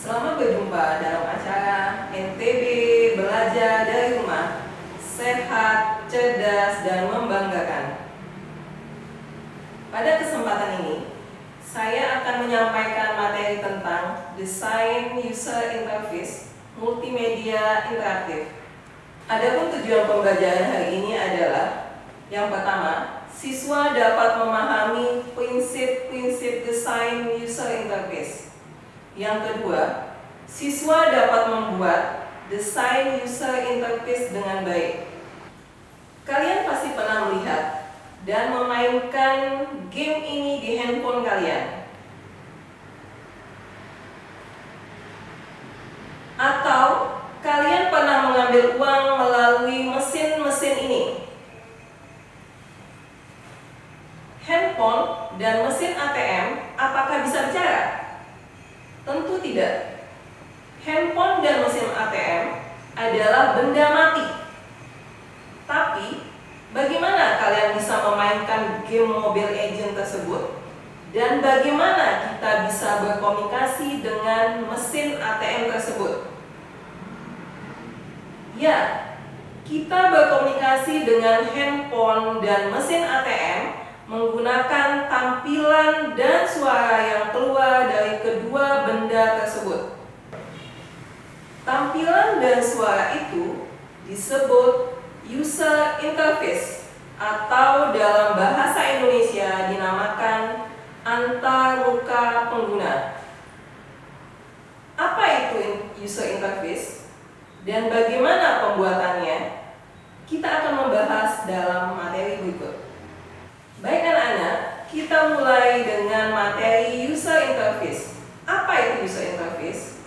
Selamat berjumpa dalam acara NTB Belajar dari Rumah, Sehat, Cerdas, dan Membanggakan. Pada kesempatan ini, saya akan menyampaikan materi tentang Desain User Interface Multimedia Interaktif. Adapun tujuan pembelajaran hari ini adalah: yang pertama, siswa dapat memahami prinsip-prinsip desain user interface. Yang kedua, siswa dapat membuat desain user interface dengan baik. Kalian pasti pernah melihat dan memainkan game ini di handphone kalian. Atau kalian pernah mengambil uang melalui mesin-mesin ini. Handphone dan mesin ATM apakah bisa bicara? Tentu tidak. Handphone dan mesin ATM adalah benda mati. Tapi, bagaimana kalian bisa memainkan game Mobile Legends tersebut? Dan bagaimana kita bisa berkomunikasi dengan mesin ATM tersebut? Ya, kita berkomunikasi dengan handphone dan mesin ATM menggunakan tampilan dan suara yang keluar dari kedua benda tersebut. Tampilan dan suara itu disebut user interface atau dalam bahasa Indonesia dinamakan antarmuka pengguna. Apa itu user interface dan bagaimana pembuatannya? Kita akan membahas dalam materi berikut. Baik anak-anak, kita mulai dengan materi user interface. Apa itu user interface?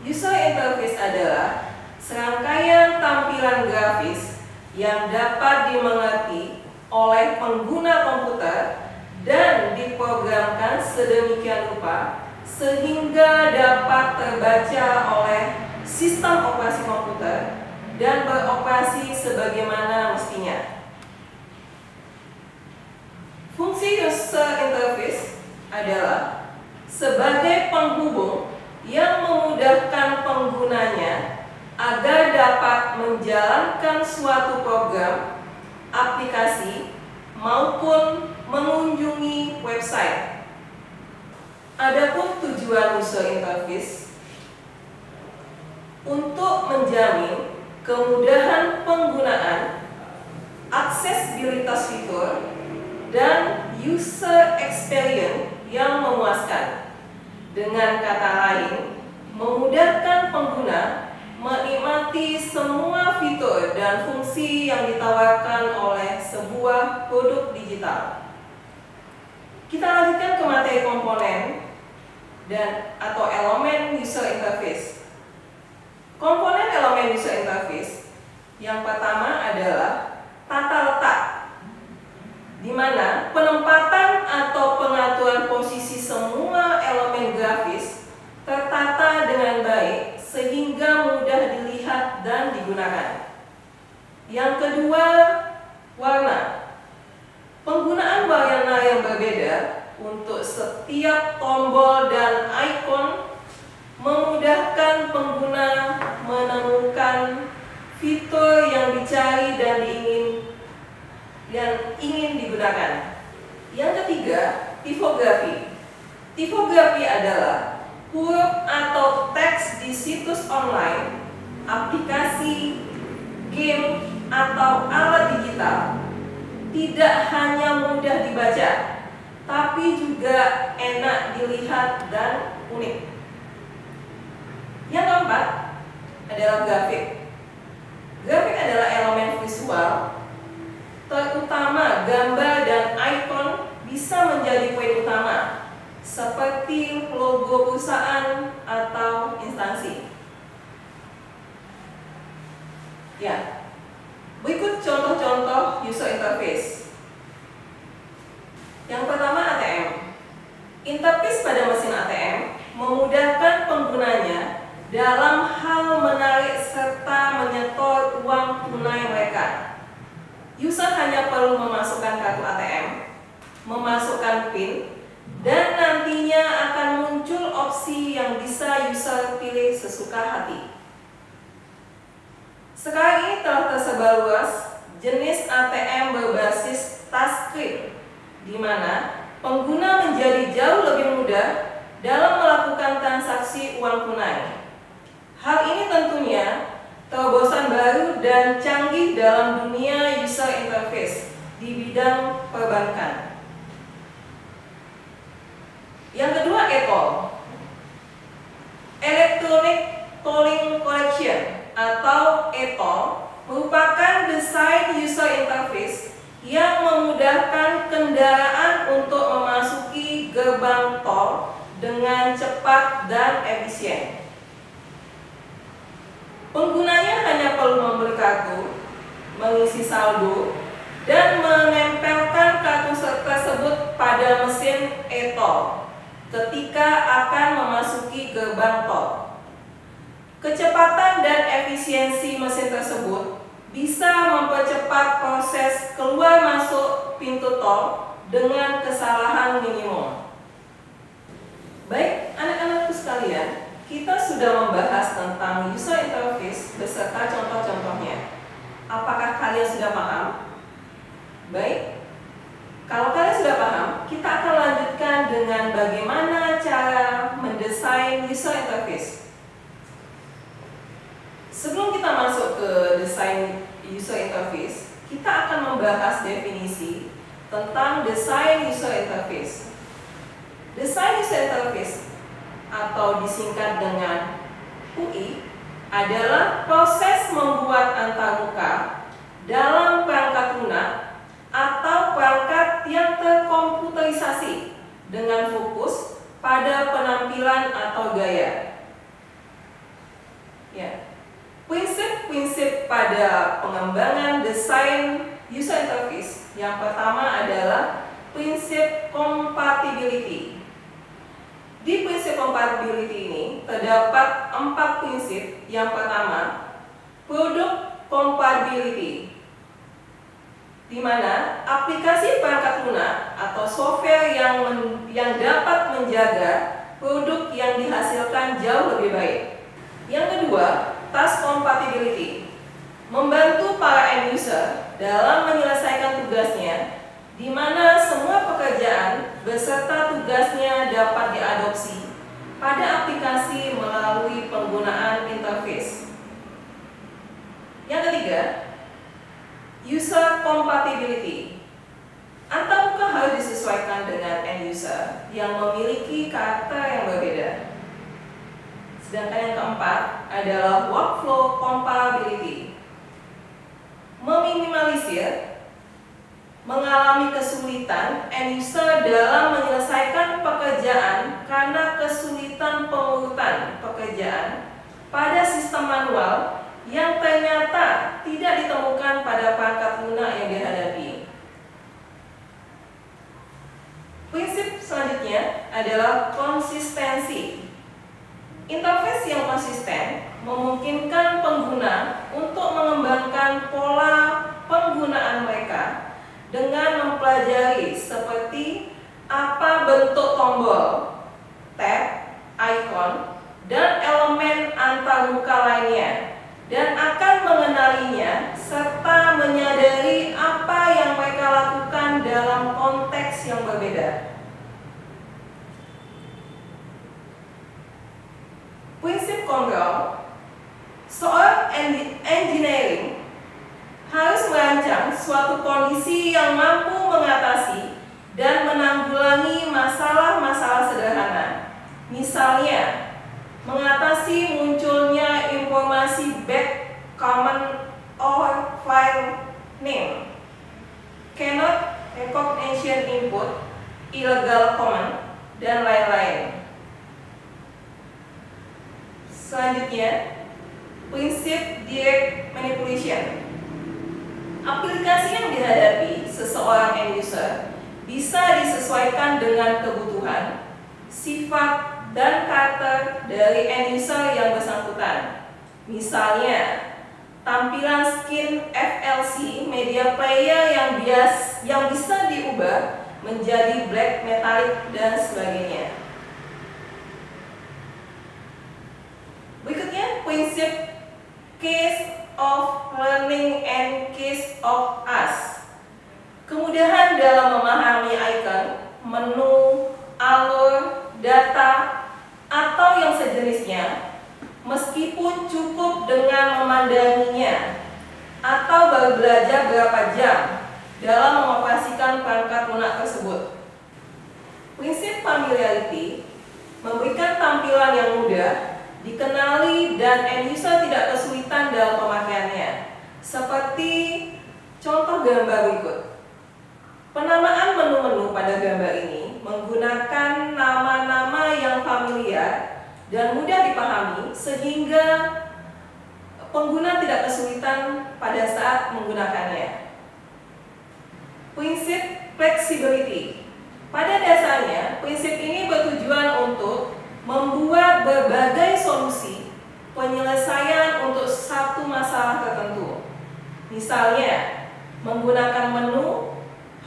User interface adalah serangkaian tampilan grafis yang dapat dimengerti oleh pengguna komputer dan diprogramkan sedemikian rupa sehingga dapat terbaca oleh sistem operasi komputer dan beroperasi sebagaimana mestinya. Fungsi user interface adalah sebagai penghubung yang memudahkan penggunanya agar dapat menjalankan suatu program, aplikasi, maupun mengunjungi website. Adapun tujuan user interface untuk menjamin kemudahan penggunaan, aksesibilitas fitur, dan user experience yang memuaskan. Dengan kata lain, memudahkan pengguna menikmati semua fitur dan fungsi yang ditawarkan oleh sebuah produk digital. Kita lanjutkan ke materi komponen dan atau elemen user interface. Komponen elemen user interface yang pertama adalah tata letak, di mana penempatan atau pengaturan posisi semua elemen grafis tertata dengan baik sehingga mudah dilihat dan digunakan. Yang kedua, warna. Penggunaan warna yang berbeda untuk setiap tombol dan ikon memudahkan pengguna menemukan fitur yang dicari dan ingin digunakan. Yang ketiga, tipografi. Tipografi adalah huruf atau teks di situs online, aplikasi, game, atau alat digital. Tidak hanya mudah dibaca, tapi juga enak dilihat dan unik. Yang keempat adalah grafik. Grafik adalah elemen visual, terutama gambar dan ikon bisa menjadi poin utama, seperti logo perusahaan atau instansi. Ya, berikut contoh-contoh user interface. Yang pertama, ATM. Interface pada mesin ATM memudahkan penggunanya dalam hal menarik serta menyetor uang tunai mereka. User hanya perlu memasukkan kartu ATM, memasukkan PIN, dan nantinya akan muncul opsi yang bisa user pilih sesuka hati. Sekarang ini telah tersebar luas jenis ATM berbasis touchscreen, di mana pengguna menjadi jauh lebih mudah dalam melakukan transaksi uang tunai. Hal ini tentunya terobosan baru dan canggih dalam dunia user interface di bidang perbankan. Yang kedua, ETOL, Electronic Tolling Collection atau ETOL, merupakan desain user interface yang memudahkan kendaraan untuk memasuki gerbang tol dengan cepat dan efisien. Penggunanya hanya perlu membeli kartu, mengisi saldo, dan menempelkan kartu tersebut pada mesin e-tol ketika akan memasuki gerbang tol. Kecepatan dan efisiensi mesin tersebut bisa mempercepat proses keluar masuk pintu tol dengan kesalahan minimum. Baik, anak-anakku sekalian, kita sudah membahas tentang user interface beserta contoh-contohnya. Apakah kalian sudah paham? Baik, kalau kalian sudah paham, kita akan lanjutkan dengan bagaimana cara mendesain user interface. Sebelum kita masuk ke desain user interface, kita akan membahas definisi tentang desain user interface. Desain user interface atau disingkat dengan UI adalah proses membuat antarmuka dalam perangkat lunak atau perangkat yang terkomputerisasi dengan fokus pada penampilan atau gaya. Ya. Prinsip-prinsip pada pengembangan desain user interface yang pertama adalah prinsip compatibility. Di prinsip compatibility ini terdapat 4 prinsip. Yang pertama, product compatibility, di mana aplikasi perangkat lunak atau software yang dapat menjaga produk yang dihasilkan jauh lebih baik. Yang kedua, task compatibility, membantu para end user dalam menyelesaikan tugasnya, di mana semua pekerjaan beserta tugasnya dapat diadopsi pada aplikasi melalui penggunaan interface. Yang ketiga, user compatibility, antarmuka harus disesuaikan dengan end user yang memiliki karakter yang berbeda. Sedangkan yang keempat adalah workflow compatibility, meminimalisir mengalami kesulitan end user dalam menyelesaikan pekerjaan karena kesulitan pengurutan pekerjaan pada sistem manual yang ternyata tidak ditemukan pada perangkat lunak yang dihadapi. Prinsip selanjutnya adalah konsistensi. Interface yang konsisten memungkinkan pengguna untuk mengembangkan pola penggunaan mereka dengan mempelajari seperti apa bentuk tombol, tab, icon, dan elemen antarmuka lainnya, dan akan mengenalinya serta menyadari apa yang mereka lakukan dalam konteks yang berbeda. Prinsip kontrol, seorang engineering harus merancang suatu kondisi yang mampu mengatasi dan menanggulangi masalah-masalah sederhana. Misalnya, mengatasi munculnya informasi bad common or file name, cannot recognition input, illegal command, dan lain-lain. Selanjutnya, prinsip direct manipulation. Aplikasi yang dihadapi seseorang end user bisa disesuaikan dengan kebutuhan, sifat, dan karakter dari end user yang bersangkutan. Misalnya, tampilan skin FLC media player yang bisa diubah menjadi black, metallic, dan sebagainya. Berikutnya, prinsip case of learning and case of us. Kemudahan dalam memahami icon, menu, alur, data, atau yang sejenisnya, meskipun cukup dengan memandanginya atau baru belajar berapa jam dalam mengoperasikan perangkat lunak tersebut. Prinsip familiarity memberikan tampilan yang mudah, dikenali, dan end user tidak kesulitan dalam pemakaiannya. Seperti contoh gambar berikut. Penamaan menu-menu pada gambar ini menggunakan nama-nama yang familiar dan mudah dipahami sehingga pengguna tidak kesulitan pada saat menggunakannya. Prinsip flexibility. Pada dasarnya, prinsip ini bertujuan untuk membuat berbagai solusi penyelesaian untuk satu masalah tertentu. Misalnya, menggunakan menu,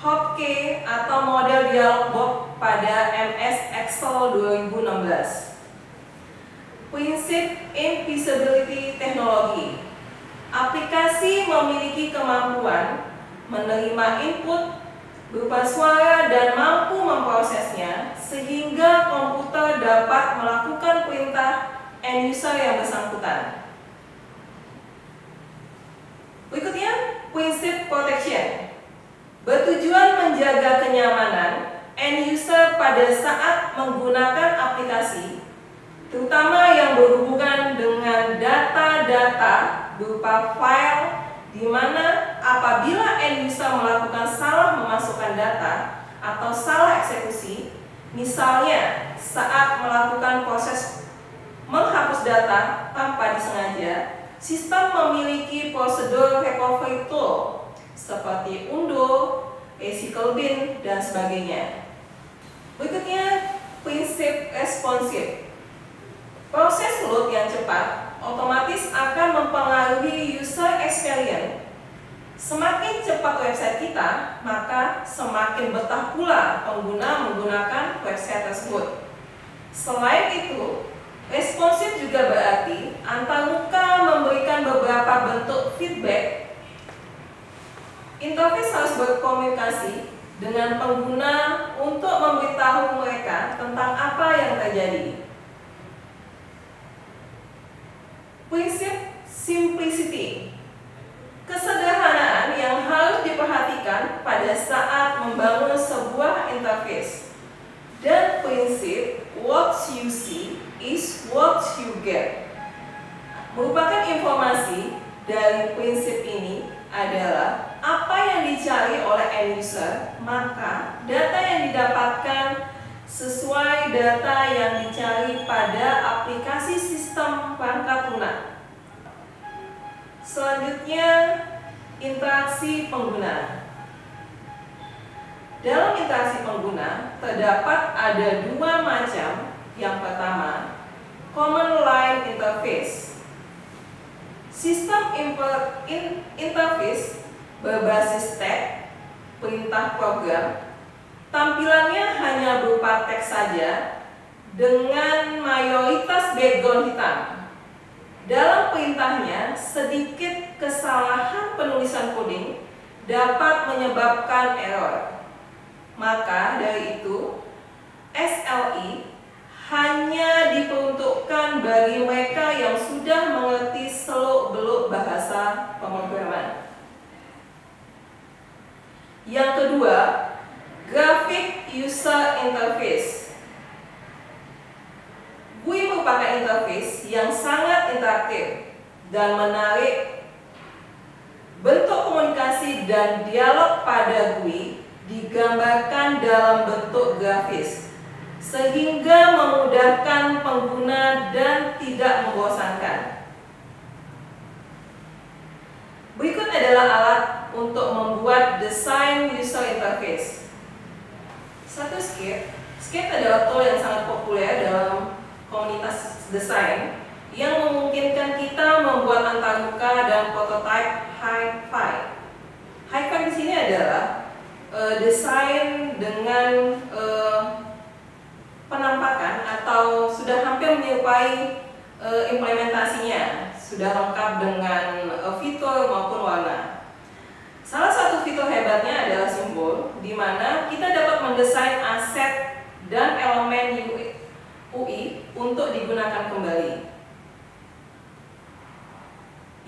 hotkey, atau model dialog box pada MS Excel 2016. Prinsip invisibility teknologi. Aplikasi memiliki kemampuan menerima input berupa suara dan mampu memprosesnya sehingga komputer dapat melakukan perintah end user yang bersangkutan. Berikutnya, prinsip protection. Bertujuan menjaga kenyamanan end user pada saat menggunakan aplikasi, terutama yang berhubungan dengan data-data berupa file, di mana apabila end user melakukan salah memasukkan data atau salah eksekusi, misalnya saat melakukan proses menghapus data tanpa disengaja, sistem memiliki prosedur recovery tool seperti undo, recycle bin, dan sebagainya. Berikutnya, prinsip responsif. Proses load yang cepat otomatis akan mempengaruhi user experience. Semakin cepat website kita, maka semakin betah pula pengguna menggunakan website tersebut. Selain itu, responsif juga berarti antarmuka memberikan beberapa bentuk feedback. Interface harus berkomunikasi dengan pengguna untuk memberitahu mereka tentang apa yang terjadi. Prinsip simplicity. Kesederhanaan yang harus diperhatikan pada saat membangun sebuah interface. Dan prinsip what you see is what you get. Merupakan informasi dari prinsip ini adalah apa yang dicari oleh end user, maka data yang didapatkan sesuai data yang dicari pada aplikasi sistem perangkat lunak. Selanjutnya, interaksi pengguna. Dalam interaksi pengguna, terdapat ada dua macam. Yang pertama, common line interface. Sistem interface berbasis tag, perintah program. Tampilannya hanya berupa teks saja dengan mayoritas background hitam. Dalam perintahnya, sedikit kesalahan penulisan coding dapat menyebabkan error. Maka dari itu, SLE hanya diperuntukkan bagi mereka yang sudah mengerti seluk-beluk bahasa pemrograman. Yang kedua, graphic user interface. GUI merupakan interface yang sangat interaktif dan menarik. Bentuk komunikasi dan dialog pada GUI digambarkan dalam bentuk grafis, sehingga memudahkan pengguna dan tidak membosankan. Berikut adalah alat untuk membuat desain user interface. Satu, Sketch. Sketch adalah tool yang sangat populer dalam komunitas desain yang memungkinkan kita membuat antarmuka dan prototipe high-fi. High-fi di sini adalah desain dengan penampakan atau sudah hampir menyerupai implementasinya, sudah lengkap dengan fitur maupun warna. Salah satu fitur hebatnya adalah simbol, di mana kita dapat mendesain aset dan elemen UI untuk digunakan kembali.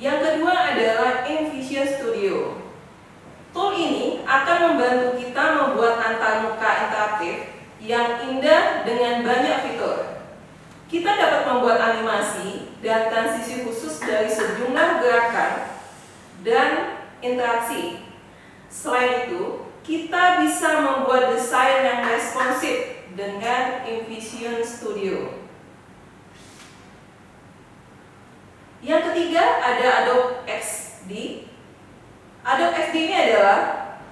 Yang kedua adalah InVision Studio. Tool ini akan membantu kita membuat antarmuka interaktif yang indah dengan banyak fitur. Kita dapat membuat animasi dan transisi khusus dari sejumlah gerakan dan interaksi. Selain itu, kita bisa membuat desain yang responsif dengan InVision Studio. Yang ketiga ada Adobe XD. Adobe XD ini adalah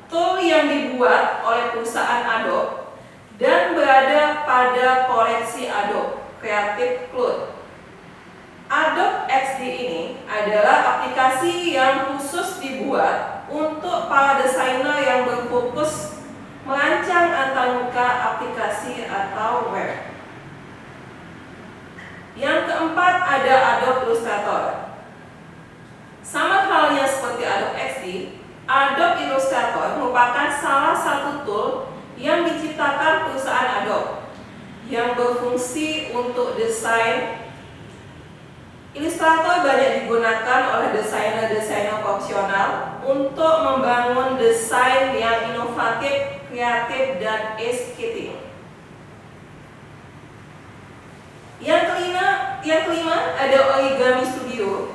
tool yang dibuat oleh perusahaan Adobe dan berada pada koleksi Adobe Creative Cloud. Adobe XD ini adalah aplikasi yang khusus dibuat untuk para desainer yang berfokus merancang antarmuka aplikasi atau web. Yang keempat ada Adobe Illustrator. Sama halnya seperti Adobe XD, Adobe Illustrator merupakan salah satu tool yang diciptakan perusahaan Adobe yang berfungsi untuk desain. Illustrator banyak digunakan oleh desainer-desainer profesional untuk membangun desain yang inovatif, kreatif, dan estetik. Yang kelima ada Origami Studio.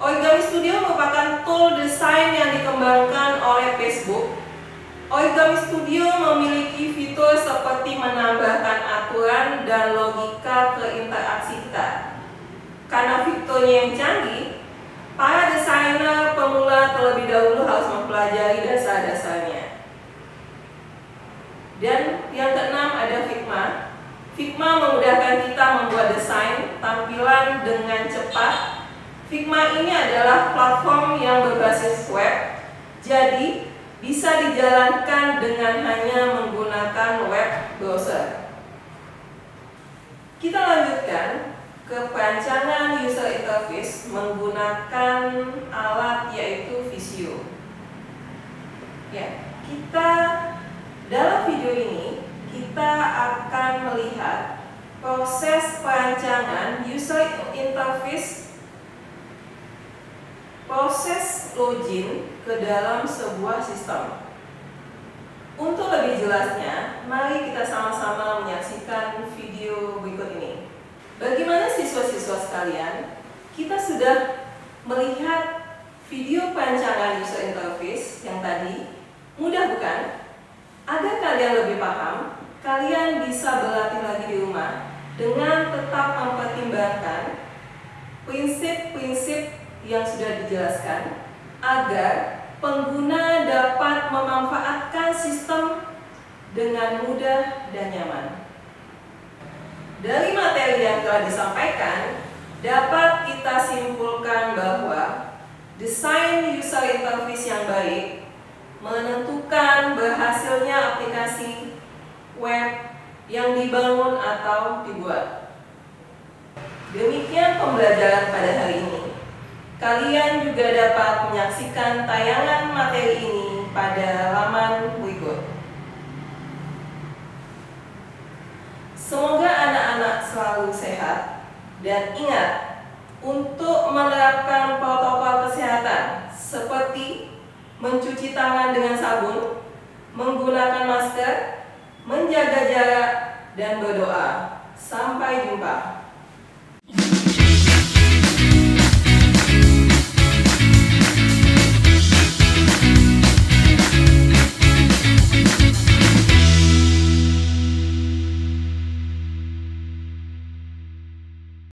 Origami Studio merupakan tool desain yang dikembangkan oleh Facebook. Origami Studio memiliki fitur seperti menambahkan aturan dan logika ke interaksi kita. Karena fiturnya yang canggih, para desainer pemula terlebih dahulu harus mempelajari dasar-dasarnya. Dan yang keenam ada Figma. Figma memudahkan kita membuat desain tampilan dengan cepat. Figma ini adalah platform yang berbasis web, jadi bisa dijalankan dengan hanya menggunakan web browser. Kita lanjutkan ke perancangan user interface menggunakan alat yaitu Visio. Ya, dalam video ini kita akan melihat proses perancangan user interface, proses login ke dalam sebuah sistem. Untuk lebih jelasnya, mari kita sama-sama menyaksikan video berikut ini. Bagaimana siswa-siswa sekalian, kita sudah melihat video perancangan user interface yang tadi. Mudah bukan? Agar kalian lebih paham, kalian bisa berlatih lagi di rumah dengan tetap mempertimbangkan prinsip-prinsip yang sudah dijelaskan agar pengguna dapat memanfaatkan sistem dengan mudah dan nyaman. Dari materi yang telah disampaikan, dapat kita simpulkan bahwa desain user interface yang baik menentukan berhasilnya aplikasi web yang dibangun atau dibuat. Demikian pembelajaran pada hari ini. Kalian juga dapat menyaksikan tayangan materi ini pada laman berikut. Semoga anak-anak selalu sehat dan ingat untuk menerapkan protokol kesehatan seperti mencuci tangan dengan sabun, menggunakan masker, menjaga jarak, dan berdoa. Sampai jumpa.